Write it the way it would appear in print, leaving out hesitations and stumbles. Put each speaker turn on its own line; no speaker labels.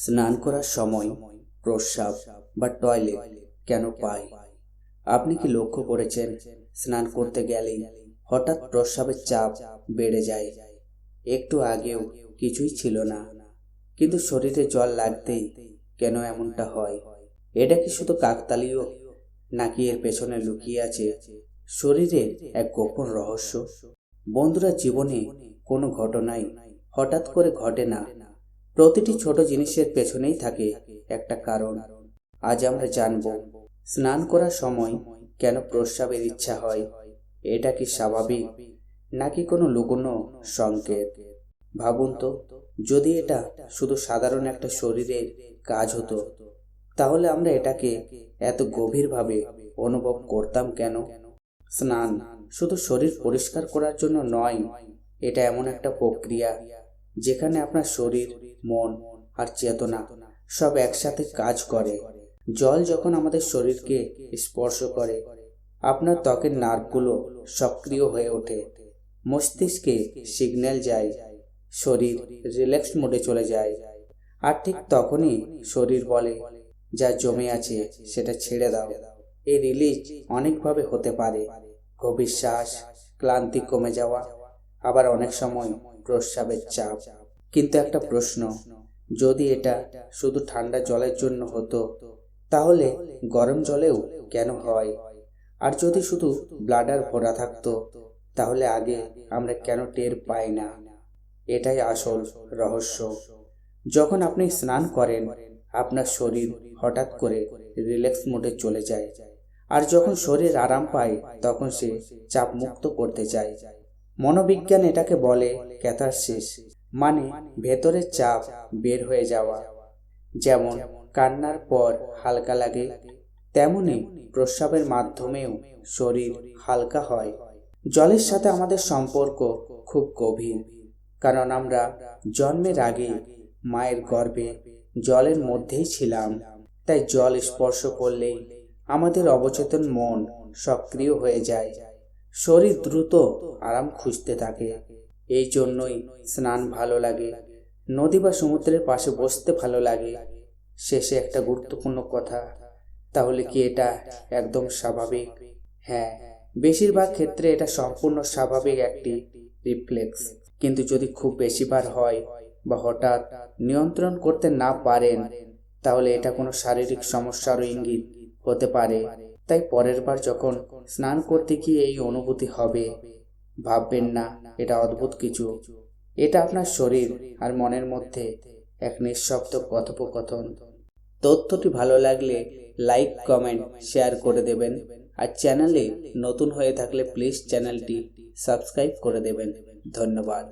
স্নান করার সময় প্রস্রাব বা টয়লেট কেন পাই? আপনি কি লক্ষ্য করেছেন স্নান করতে গেলেই হঠাৎ প্রস্রাবের চাপ বেড়ে যায়? একটু আগেও কিছুই ছিল না, কিন্তু শরীরে জল লাগতেই কেন এমনটা হয়? এটা কি শুধু কাকতালীয়, নাকি এর পেছনে লুকিয়ে আছে শরীরের এক গোপন রহস্য? বন্ধুরা, জীবনে কোনো ঘটনাই হঠাৎ করে ঘটে না। প্রতিটি ছোট জিনিসের পেছনেই থাকে একটা কারণ। আজ আমরা জানব স্নান করার সময় কেন প্রস্রাবের ইচ্ছা হয়। এটা কি স্বাভাবিক, নাকি কোনো লুকোনো সংকেত? ভাবুন তো, যদি এটা শুধু সাধারণ একটা শরীরের কাজ হতো, তাহলে আমরা এটাকে এত গভীরভাবে অনুভব করতাম কেন? স্নান শুধু শরীর পরিষ্কার করার জন্য নয়, এটা এমন একটা প্রক্রিয়া যেখানে আপনার শরীর, মন আর চেতনা সব একসাথে কাজ করে। জল যখন আমাদের শরীরকে স্পর্শ করে, আপনার ত্বকের নার্ভগুলো সক্রিয় হয়ে ওঠে, মস্তিষ্কে সিগন্যাল যায়, শরীর রিল্যাক্স মোডে চলে যায়। আর ঠিক তখনই শরীর বলে, যা জমে আছে সেটা ছেড়ে দাও। এই রিলিজ অনেকভাবে হতে পারে: গভীর শ্বাস, ক্লান্তি কমে যাওয়া, আবার অনেক সময় প্রস্রাবের চাপ। কিন্তু একটা প্রশ্ন, যদি এটা শুধু ঠান্ডা জলের জন্য হতো, তাহলে গরম জলেও কেন হয়? আর যদি শুধু ব্লাডার ভরা থাকতো, তাহলে আগে আমরা কেন টের পাই না? এটাই আসল রহস্য। যখন আপনি স্নান করেন, আপনার শরীর হঠাৎ করে রিল্যাক্স মোডে চলে যায়। আর যখন শরীর আরাম পায়, তখন সে চাপ মুক্ত করতে চায়। মনোবিজ্ঞান এটাকে বলে ক্যাথারসিস, মানে ভেতরের চাপ বের হয়ে যাওয়া। যেমন কান্নার পর হালকা লাগে, তেমনি প্রস্রাবের মাধ্যমেও শরীর হালকা হয়। জলের সাথে আমাদের সম্পর্ক খুব গভীর, কারণ আমরা জন্মের আগে মায়ের গর্ভে জলের মধ্যেই ছিলাম। তাই জল স্পর্শ করলেই আমাদের অবচেতন মন সক্রিয় হয়ে যায়, শরীর দ্রুত আরাম খুঁজতে থাকে। এই জন্যই স্নান ভালো লাগে, নদী বা সমুদ্রের পাশে বসতে ভালো লাগে। শেষে একটা গুরুত্বপূর্ণ কথা, তাহলে কি এটা একদম স্বাভাবিক? হ্যাঁ, বেশিরভাগ ক্ষেত্রে এটা সম্পূর্ণ স্বাভাবিক একটি রিফ্লেক্স। কিন্তু যদি খুব বেশিবার হয় বা হঠাৎ নিয়ন্ত্রণ করতে না পারেন, তাহলে এটা কোনো শারীরিক সমস্যারও ইঙ্গিত হতে পারে। তাই পরের বার যখন স্নান করতে গিয়ে এই অনুভূতি হবে, ভাববেন না এটা অদ্ভুত কিছু। এটা আপনার শরীর আর মনের মধ্যে এক নিঃশব্দ কথোপকথন। তথ্যটি ভালো লাগলে লাইক, কমেন্ট, শেয়ার করে দেবেন। আর চ্যানেলে নতুন হয়ে থাকলে প্লিজ চ্যানেলটি সাবস্ক্রাইব করে দেবেন। ধন্যবাদ।